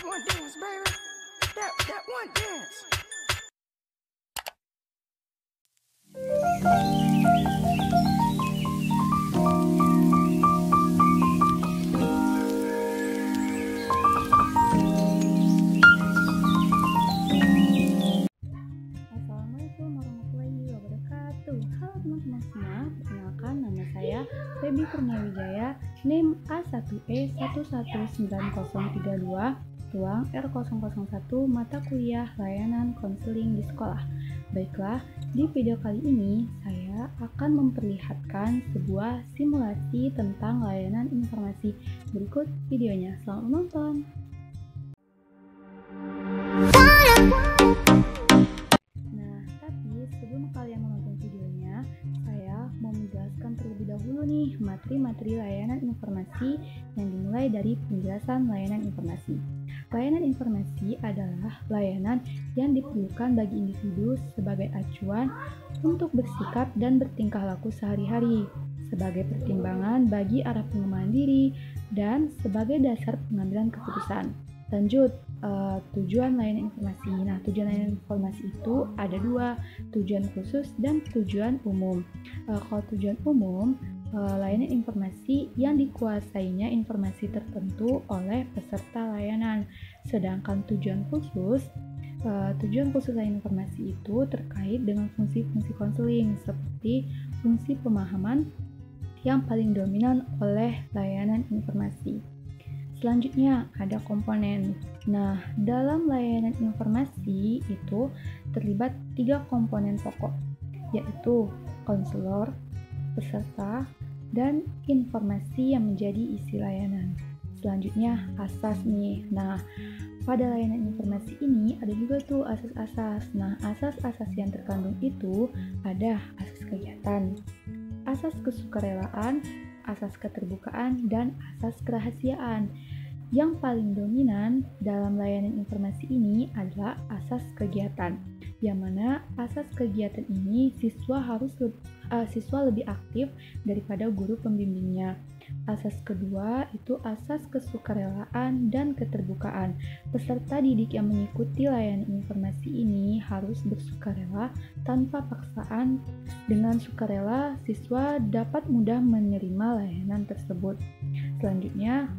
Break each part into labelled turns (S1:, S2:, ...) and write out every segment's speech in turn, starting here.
S1: one dance, baby. That one dance.
S2: Assalamualaikum warahmatullahi wabarakatuh. Halo teman-teman semua, perkenalkan nama saya Febi Kurniawijaya, NIM A1E119032, ruang R001, mata kuliah layanan konseling di sekolah. Baiklah, di video kali ini saya akan memperlihatkan sebuah simulasi tentang layanan informasi. Berikut videonya, selamat menonton. Sebelum kalian menonton videonya, saya mau menjelaskan terlebih dahulu nih materi-materi layanan informasi yang dimulai dari penjelasan layanan informasi. Layanan informasi adalah layanan yang diperlukan bagi individu sebagai acuan untuk bersikap dan bertingkah laku sehari-hari, sebagai pertimbangan bagi arah pengembangan diri, dan sebagai dasar pengambilan keputusan. Lanjut, tujuan layanan informasi. Nah, tujuan layanan informasi itu ada dua, tujuan khusus dan tujuan umum. Kalau tujuan umum, layanan informasi yang dikuasainya informasi tertentu oleh peserta layanan. Sedangkan tujuan khusus layanan informasi itu terkait dengan fungsi-fungsi konseling seperti fungsi pemahaman yang paling dominan oleh layanan informasi. Selanjutnya ada komponen. Nah, dalam layanan informasi itu terlibat 3 komponen pokok, yaitu konselor, peserta, dan informasi yang menjadi isi layanan. Selanjutnya asas nih. Nah, pada layanan informasi ini ada juga tuh asas-asas. Nah, asas-asas yang terkandung itu ada asas kegiatan, asas kesukarelaan, asas keterbukaan, dan asas kerahasiaan. Yang paling dominan dalam layanan informasi ini adalah asas kegiatan, yang mana asas kegiatan ini siswa lebih aktif daripada guru pembimbingnya. Asas kedua itu asas kesukarelaan dan keterbukaan. Peserta didik yang mengikuti layanan informasi ini harus bersukarela tanpa paksaan. Dengan sukarela, siswa dapat mudah menerima layanan tersebut. Selanjutnya,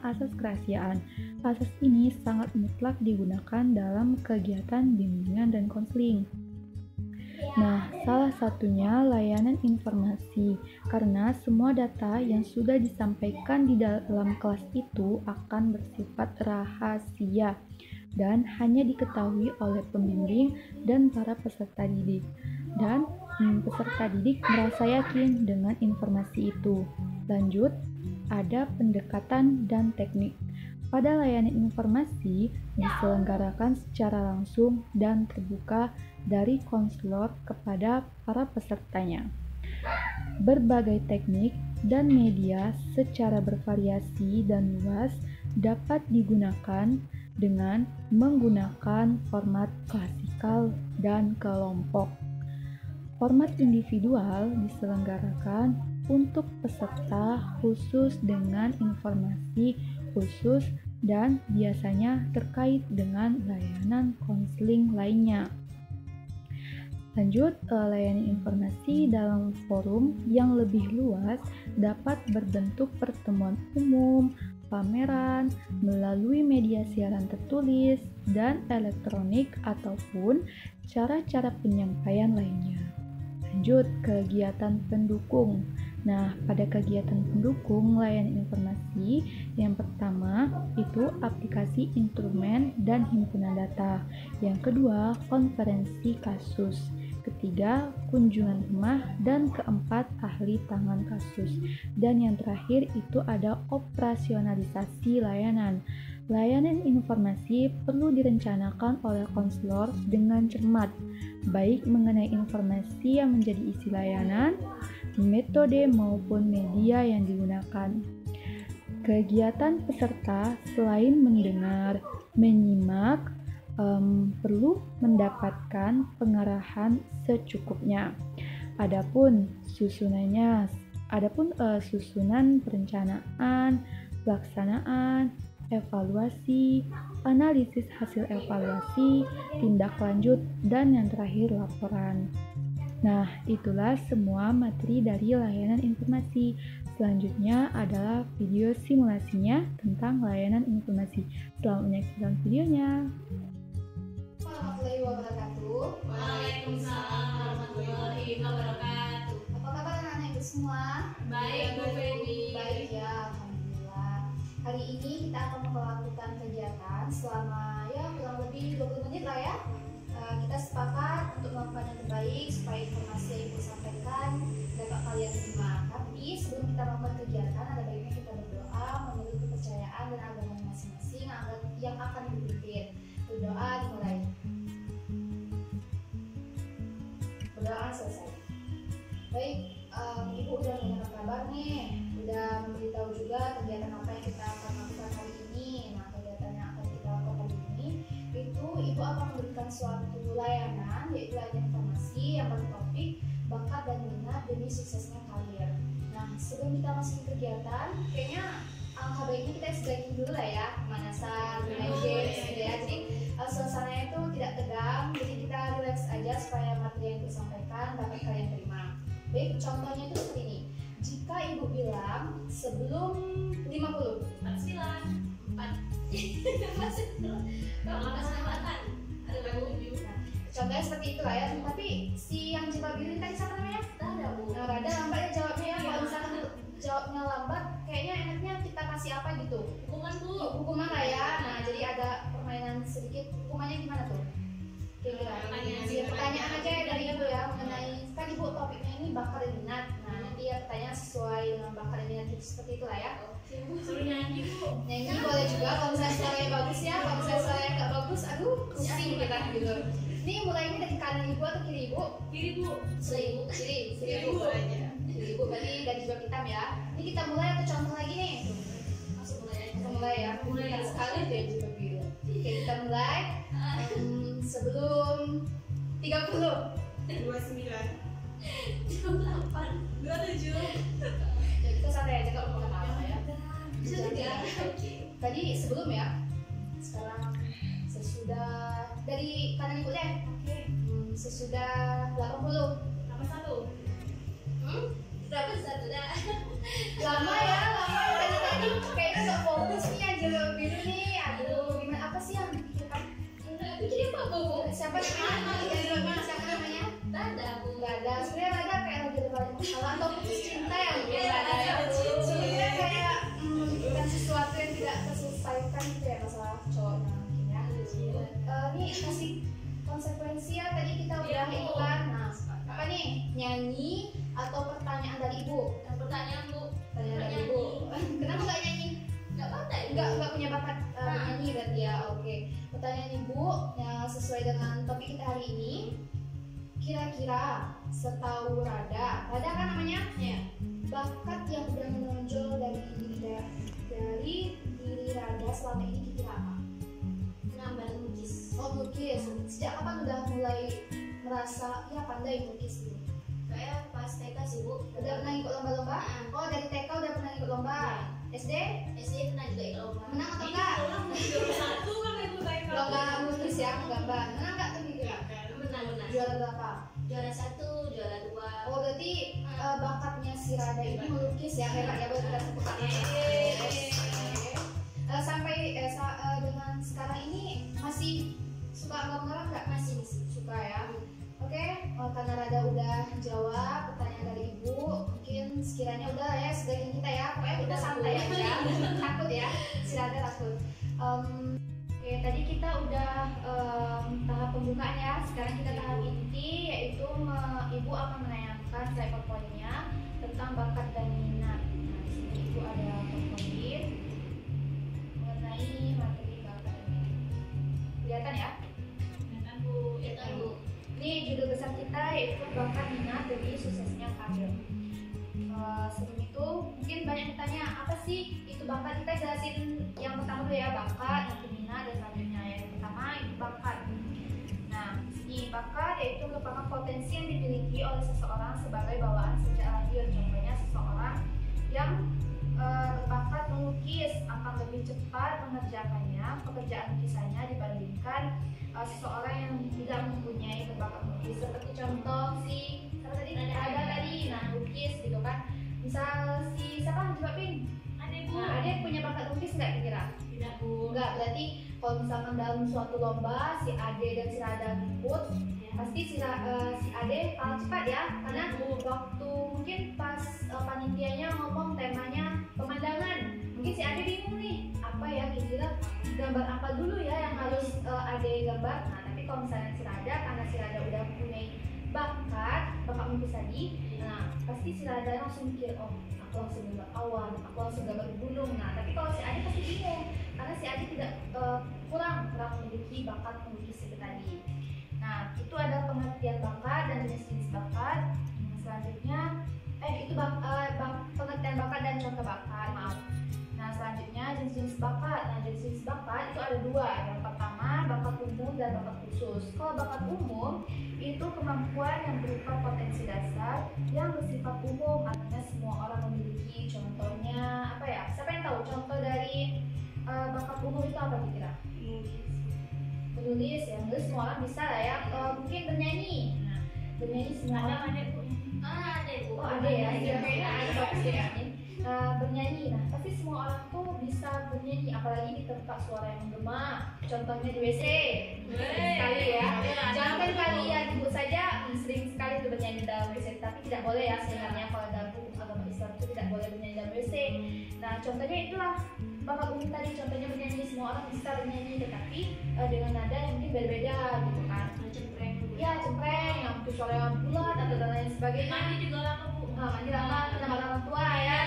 S2: asas kerahasiaan. Asas ini sangat mutlak digunakan dalam kegiatan bimbingan dan konseling. Nah, salah satunya layanan informasi, karena semua data yang sudah disampaikan di dalam kelas itu akan bersifat rahasia dan hanya diketahui oleh pembimbing dan para peserta didik. Dan peserta didik merasa yakin dengan informasi itu. Lanjut, ada pendekatan dan teknik. Pada layanan informasi diselenggarakan secara langsung dan terbuka dari konselor kepada para pesertanya. Berbagai teknik dan media secara bervariasi dan luas dapat digunakan dengan menggunakan format klasikal dan kelompok. Format individual diselenggarakan untuk peserta khusus dengan informasi khusus dan biasanya terkait dengan layanan konseling lainnya. Lanjut, layanan informasi dalam forum yang lebih luas dapat berbentuk pertemuan umum, pameran, melalui media siaran tertulis dan elektronik ataupun cara-cara penyampaian lainnya. Lanjut, kegiatan pendukung. Nah, pada kegiatan pendukung layanan informasi, yang pertama itu aplikasi instrumen dan himpunan data. Yang kedua, konferensi kasus. Ketiga, kunjungan rumah, dan keempat, ahli tangan kasus. Dan yang terakhir itu ada operasionalisasi layanan. Layanan informasi perlu direncanakan oleh konselor dengan cermat, baik mengenai informasi yang menjadi isi layanan, metode maupun media yang digunakan. Kegiatan peserta selain mendengar, menyimak, perlu mendapatkan pengarahan secukupnya. Adapun susunan perencanaan, pelaksanaan, evaluasi, analisis hasil evaluasi, tindak lanjut, dan yang terakhir laporan. Nah, itulah semua materi dari layanan informasi. Selanjutnya adalah video simulasinya tentang layanan informasi. Selamat menyaksikan videonya.
S3: Warahmatullahi wabarakatuh.
S4: Waalaikumsalam warahmatullahi wabarakatuh.
S3: Apa kabar anak-anak ibu semua?
S4: Baik, Bu Feni.
S3: Baik ya, alhamdulillah. Hari ini kita akan melakukan kegiatan selama kurang lebih 20 menit lah ya. Kita sepakat untuk melakukan yang terbaik supaya informasi yang ibu sampaikan dapat kalian terima. Tapi sebelum kita melakukan kegiatan, ada baiknya kita berdoa menurut kepercayaan dan agama masing-masing yang akan dipimpin. Berdoa dimulai. Berdoa selesai. Baik, ibu udah mendengar kabar nih, udah memberitahu juga kegiatan apa yang kita akan lakukan hari ini. Nah, kegiatan yang akan kita lakukan hari ini itu ibu akan memberikan suatu layanan, yaitu layanan informasi yang bertopik bakat dan minat demi suksesnya karir. Nah, sebelum kita masuk ke kegiatan, kayaknya alangkah baiknya kita sebaiknya dulu lah ya, pemanasan, main games gitu ya. Jadi suasananya itu tidak tegang, jadi kita relax aja supaya materi yang disampaikan dapat kalian terima. Baik, contohnya itu seperti ini. Jika ibu bilang sebelum 50 contohnya seperti itulah ya. Tapi si yang jawab biru tadi siapa namanya? Rada lambatnya jawabnya ya. Kalau misalkan jawabnya lambat, kayaknya enaknya kita kasih apa gitu?
S4: Hukuman, Bu.
S3: Hukuman lah ya. Nah, jadi ada permainan sedikit. Hukumannya gimana tuh? Kira-kira pertanyaan aja ya dari ibu ya, mengenai kan ibu topiknya ini bakat dan minat. Nah, nanti ya pertanyaan sesuai dengan bakat dan minat seperti itulah ya.
S4: Suruh nyanyi, Bu.
S3: Nyanyi boleh juga kalau misalnya suaranya bagus ya. Kalau misalnya suaranya nggak bagus, aduh pusing kita gitu. Ini mulainya dari kanan ibu atau kiri ibu?
S4: Kiri, Bu.
S3: Kiri ibu aja. Kiri ibu berarti dari jawab hitam ya. Ini kita mulai atau contoh lagi nih? Kita mulai ya. Mulai sekali deh jawab biru. Oke, kita mulai. Sebelum 30
S4: 29 28 27.
S3: ya kita santai aja kalau mau apa ya. Tadi sebelum ya. Sekarang sesudah dari kanan ibu deh. Sesudah 80.
S4: Nomor 1. Berapa satu dah?
S3: Lama ya dari tadi kayaknya nggak fokus nih yang jawab biru nih. Aduh, gimana apa sih yang dipikirkan?
S4: Pikirin apa, Bu?
S3: Siapa namanya? Siapa namanya?
S4: Rada, Bu.
S3: Nggak ada. Sebenarnya Rada kayak lagi ada banyak masalah atau putus cinta ya mungkin
S4: Iya,
S3: Rada ya.
S4: cincin.
S3: Sebenarnya kayak bukan sesuatu yang tidak terselesaikan gitu ya masalah cowoknya mungkin ya. Ini kasih konsekuensi ya, tadi kita udah
S4: Iya, Bu.
S3: iklan. Nah, apa nih? Nyanyi atau pertanyaan dari ibu?
S4: Pertanyaan, Bu.
S3: Pertanyaan dari ibu. Kenapa nggak nyanyi?
S4: Enggak pandai.
S3: Nggak punya bakat nyanyi berarti ya. Oke. Pertanyaan ibu yang sesuai dengan topik kita hari ini. Kira-kira setahu Rada kan namanya?
S4: Ya.
S3: Bakat yang udah menonjol dari diri Rada selama ini kira apa?
S4: Nambah lukis.
S3: Oh, melukis. Sejak kapan udah mulai merasa ya pandai melukis gitu?
S4: Kayak pas TK sih, Bu.
S3: Udah pernah ikut lomba-lomba? Oh, dari TK udah pernah ikut lomba. SD?
S4: SD pernah juga ikut lomba.
S3: Menang atau enggak?
S4: Juara 1 kan ibu TK.
S3: Lomba melukis ya, menggambar. Menang enggak tuh gitu?
S4: Menang.
S3: Juara berapa?
S4: Juara 1, juara 2.
S3: Oh, berarti bakatnya si Rada ini melukis ya, hebat ya, boleh kita tepuk tangan. Sampai dengan sekarang ini masih suka gambar nggak? Masih suka ya. Oke, karena Rada udah jawab pertanyaan dari ibu, mungkin sekiranya udah ya sebagian kita ya, pokoknya kita santai aja, takut ya, si Rada takut. Oke, tadi kita udah tahap pembukaan ya, sekarang kita tahap inti, yaitu ibu akan menanyakan slide PowerPoint-nya tentang bakat dan minat. Nah, di sini ibu ada PowerPoint mengenai materi bakat dan minat. Kelihatan ya?
S4: Kelihatan, Bu. Kelihatan, Bu.
S3: Ini judul besar kita yaitu bakat minat demi suksesnya karir. Sebelum itu mungkin banyak yang tanya apa sih itu bakat. Kita jelasin yang pertama dulu ya, bakat, yang minat, dan selanjutnya yang pertama itu bakat. Nah, ini bakat yaitu merupakan potensi yang dimiliki oleh seseorang sebagai bawaan sejak lahir. Contohnya seseorang yang berbakat melukis akan lebih lebih cepat mengerjakannya pekerjaan lukisannya dibandingkan seseorang yang tidak mempunyai bakat melukis. Seperti contoh ada tadi, nah lukis gitu kan. Misal si siapa coba Pin?
S4: Ade Bu.
S3: Nah, Ade punya bakat lukis nggak kira?
S4: Tidak Bu.
S3: Enggak, berarti kalau misalkan dalam suatu lomba si Ade dan si Rada ikut, pasti si Ade paling cepat ya, karena waktu mungkin pas panitianya ngomong temanya pemandangan, mungkin si Ade bingung nih apa ya kira-kira gambar apa dulu ya yang harus Ade gambar. Nah tapi kalau misalnya si Rada, karena si Rada udah punya bakat melukis tadi, nah pasti si Rada langsung mikir, oh aku langsung gambar awan, aku langsung gambar gunung. Nah tapi kalau si Ade pasti bingung karena si Ade tidak kurang memiliki bakat melukis itu tadi. Nah itu ada pengertian bakat dan jenis-jenis bakat. Selanjutnya itu pengertian bakat dan contoh bakat, maaf. Nah selanjutnya jenis-jenis bakat. Nah jenis-jenis bakat itu ada dua. Yang pertama bakat umum dan bakat khusus. Kalau bakat umum itu kemampuan yang berupa potensi dasar yang bersifat umum, artinya semua orang memiliki. Contohnya apa ya? Siapa yang tahu contoh dari bakat umum itu apa kira? Menulis ya, menulis semua orang bisa lah ya. Mungkin bernyanyi. Nah bernyanyi semua orang.
S4: Ada Bu. Ada Bu.
S3: Oh ada ya, ada bagus ya. Bernyanyi, nah pasti semua orang tuh bisa bernyanyi, apalagi di tempat suara yang menggema. Contohnya di WC, sering sekali ya. Jangan kalian ibu saja sering sekali tuh bernyanyi dalam WC, tapi tidak boleh ya sebenarnya kalau dalam agama Islam itu tidak boleh bernyanyi dalam WC. Nah contohnya itulah bakat umum tadi, contohnya bernyanyi, semua orang bisa bernyanyi, tetapi dengan nada yang mungkin berbeda gitu kan.
S4: Cempreng.
S3: Ya cempreng, yang mungkin suara yang bulat atau dan lain sebagainya.
S4: Mandi juga lama Bu.
S3: Mandi lama sama orang tua ya,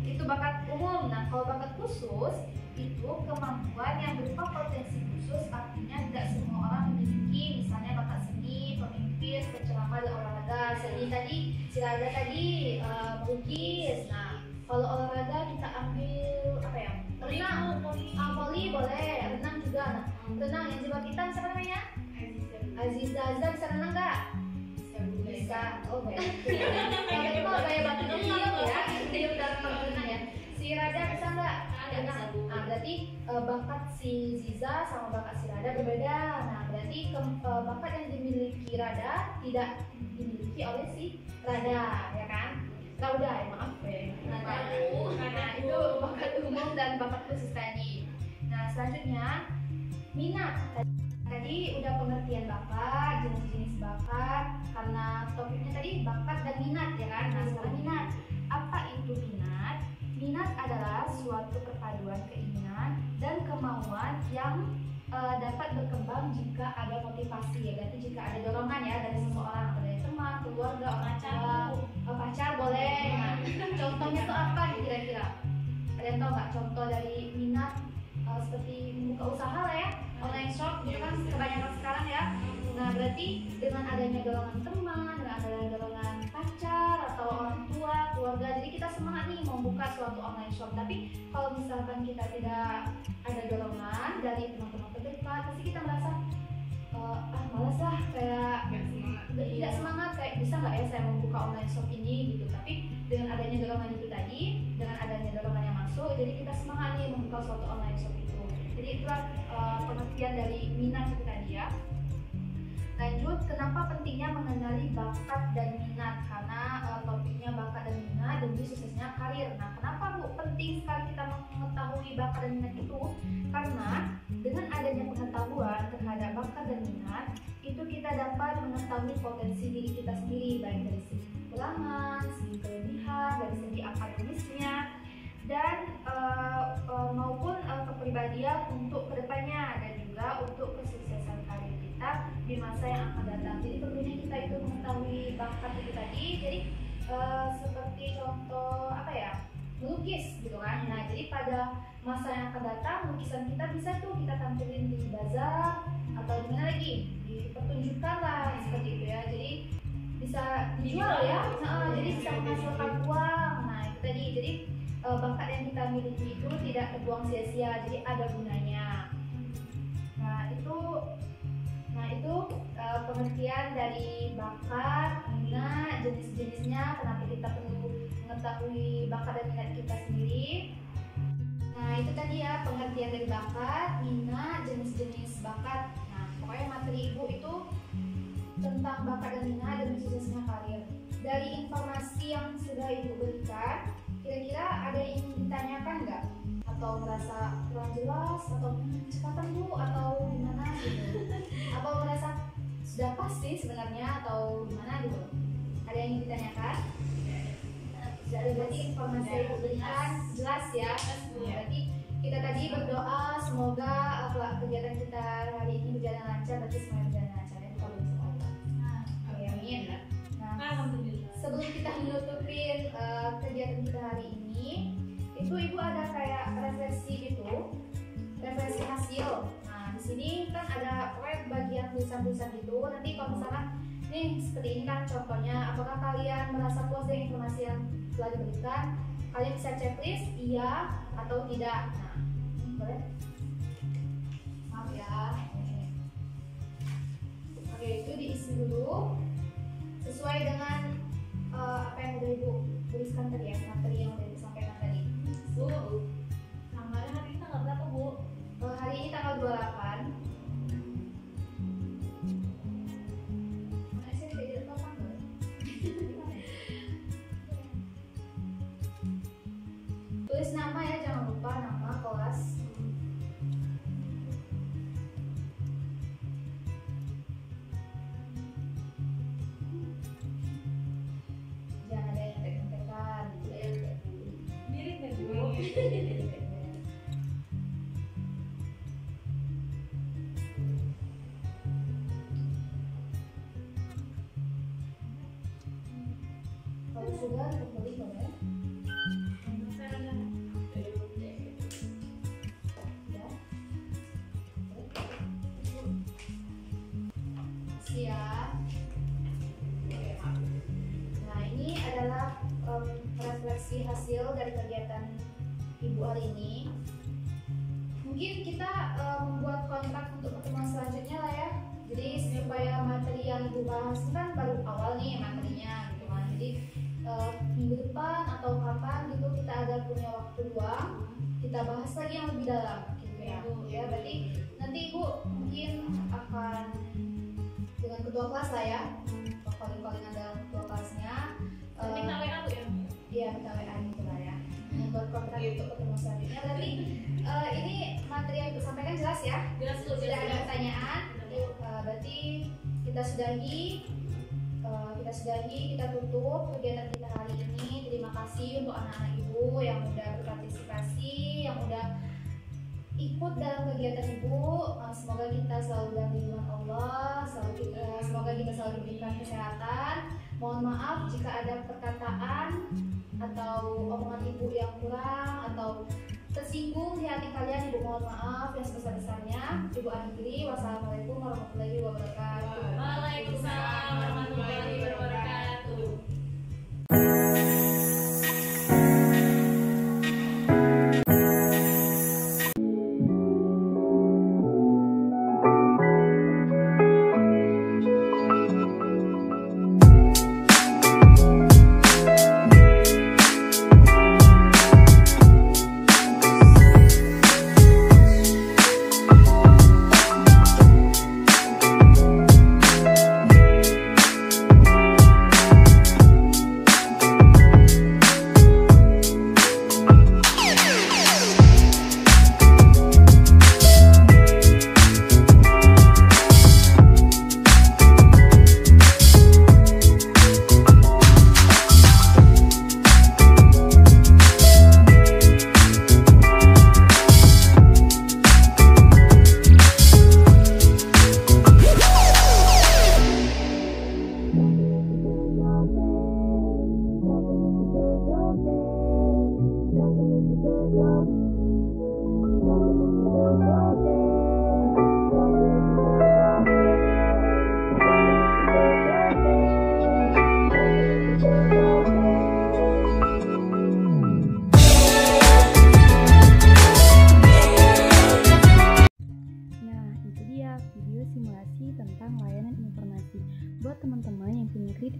S3: itu bakat umum. Nah kalau bakat khusus itu kemampuan yang berupa potensi khusus, artinya tidak semua orang memiliki. Misalnya bakat seni, pemimpin, penceramah dan olahraga. Seni tadi, si Rada tadi melukis. Nah kalau olahraga kita ambil apa ya? Renang, voli boleh, renang juga. Nah renang yang jebak hitam siapa namanya? Aziza. Aziza bisa renang nggak? Bisa. Oh baik. Tapi kalau gaya batu ya, dia udah pernah ya. Si Rada bisa nggak?
S4: Bisa Bu.
S3: Nah berarti bakat si Ziza sama bakat si Rada berbeda. Nah berarti bakat yang dimiliki Rada tidak dimiliki oleh si Rada, ya kan? Rauda ya, maaf ya. Nah itu bakat umum dan bakat khusus tadi. Nah selanjutnya minat. Tadi udah pengertian bakat, jenis-jenis bakat, karena topiknya tadi bakat dan minat ya kan. Nah sekarang minat. Apa itu minat? Minat adalah suatu perpaduan keinginan dan kemauan yang dapat berkembang jika ada motivasi ya. Berarti jika ada dorongan ya dari seseorang, atau dari teman, keluarga, orang tua, pacar boleh. Nah contohnya tuh apa kira-kira? Ada yang tahu nggak contoh dari minat? Seperti membuka usaha lah ya, online shop gitu kan kebanyakan sekarang ya. Nah berarti dengan adanya dorongan teman, dengan adanya dorongan pacar atau orang tua, keluarga, jadi kita semangat nih mau buka suatu online shop. Tapi kalau misalkan kita tidak ada dorongan dari teman-teman terdekat, pasti kita merasa malas lah, kayak tidak semangat, kayak bisa nggak ya saya membuka online shop ini gitu. Tapi dengan adanya dorongan itu tadi, dengan adanya dorongan yang masuk, jadi kita semangat nih membuka suatu online shop itu. Jadi itulah pengertian dari minat itu tadi ya. Lanjut, kenapa pentingnya mengenali bakat dan minat? Karena topiknya bakat dan minat dan khususnya karir. Nah, kenapa Bu penting sekali kita mengetahui bakat dan minat itu? Karena dengan adanya pengetahuan terhadap bakat dan minat, itu kita dapat mengetahui potensi diri kita sendiri, baik dari segi kekurangan, segi kelebihan, dari segi akademisnya, dan maupun kepribadian untuk kedepannya, dan juga untuk kesuksesan karir kita di masa yang akan datang. Jadi perlunya kita itu mengetahui bakat itu tadi. Jadi seperti contoh apa ya, melukis gitu kan. Nah jadi pada masa yang akan datang lukisan kita bisa tuh kita tampilin di bazar atau di mana lagi, dipertunjukkan lah seperti itu ya. Jadi bisa dijual ya. Jadi bisa menghasilkan uang. Nah itu tadi. Jadi bakat yang kita miliki itu tidak terbuang sia-sia, jadi ada gunanya. Nah itu pengertian dari bakat, minat, jenis-jenisnya, kenapa kita perlu mengetahui bakat dan minat kita sendiri. Nah itu tadi ya pengertian dari bakat, minat, jenis-jenis bakat. Nah, pokoknya materi ibu itu tentang bakat dan minat dan jenisnya karir. Dari informasi yang sudah ibu berikan, kira-kira ada yang ingin ditanyakan nggak? Atau merasa kurang jelas? Atau cepatan bu? Atau gimana gitu? Atau merasa sudah pasti sebenarnya? Atau gimana gitu? Ada yang ingin ditanyakan? Jadi berarti informasi yang ibu berikan jelas ya. Berarti kita tadi berdoa semoga kegiatan kita hari ini berjalan lancar. Berarti semuanya berjalan lancar ya kalau bisa Allah. Oke, amin. Nah,
S4: Alhamdulillah.
S3: sebelum kita menutupin kegiatan kita hari ini, itu ibu ada kayak refleksi gitu, refleksi hasil. Nah, di sini kan ada pokoknya bagian tulisan-tulisan itu. Nanti kalau misalkan nih seperti ini kan contohnya, apakah kalian merasa puas dengan informasi yang telah diberikan? Kalian bisa checklist iya atau tidak. Nah, ini boleh. Maaf ya. Oke, itu diisi dulu sesuai dengan apa yang udah ibu tuliskan tadi ya, materi yang udah disampaikan tadi.
S4: Bu, tanggalnya hari ini tanggal berapa bu?
S3: Hari ini tanggal 28. Mana sih tidak jadi topang tuh? Tulis nama ya, jangan lupa nama kelas. Jangan ada yang tek-tekan.
S4: Mirip ya bu?
S3: Kalau sudah kembali boleh. Ya. Siap. Nah, ini adalah refleksi hasil dari kegiatan ibu hari ini. Mungkin kita membuat kontrak untuk pertemuan selanjutnya lah ya. Jadi supaya materi yang ibu bahas kan baru awal nih materinya gitu kan. Jadi minggu depan atau kapan gitu kita ada punya waktu luang, kita bahas lagi yang lebih dalam gitu ya. Berarti nanti ibu mungkin akan dengan ketua kelas lah ya, paling ada ketua kelasnya.
S4: Minta WA bu ya?
S3: Iya, minta WA gitu lah ya. Membuat kontrak untuk ketemu selanjutnya. Berarti ini materi yang ibu sampaikan jelas ya?
S4: Jelas bu,
S3: Tidak ada
S4: jelas.
S3: pertanyaan. Berarti kita sudahi, kita tutup kegiatan kita hari ini. Terima kasih untuk anak-anak ibu yang udah berpartisipasi, yang udah ikut dalam kegiatan ibu. Semoga kita selalu dalam lindungan Allah, semoga kita selalu diberikan kesehatan. Mohon maaf jika ada perkataan atau omongan ibu yang kurang atau tersinggung di hati kalian, ibu mohon maaf yang sebesar-besarnya. Ibu akhiri, wassalamualaikum warahmatullahi wabarakatuh.
S4: Waalaikumsalam warahmatullahi wabarakatuh.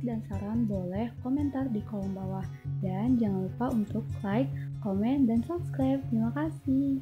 S2: dan saran boleh komentar di kolom bawah. Dan jangan lupa untuk like, komen, dan subscribe. Terima kasih.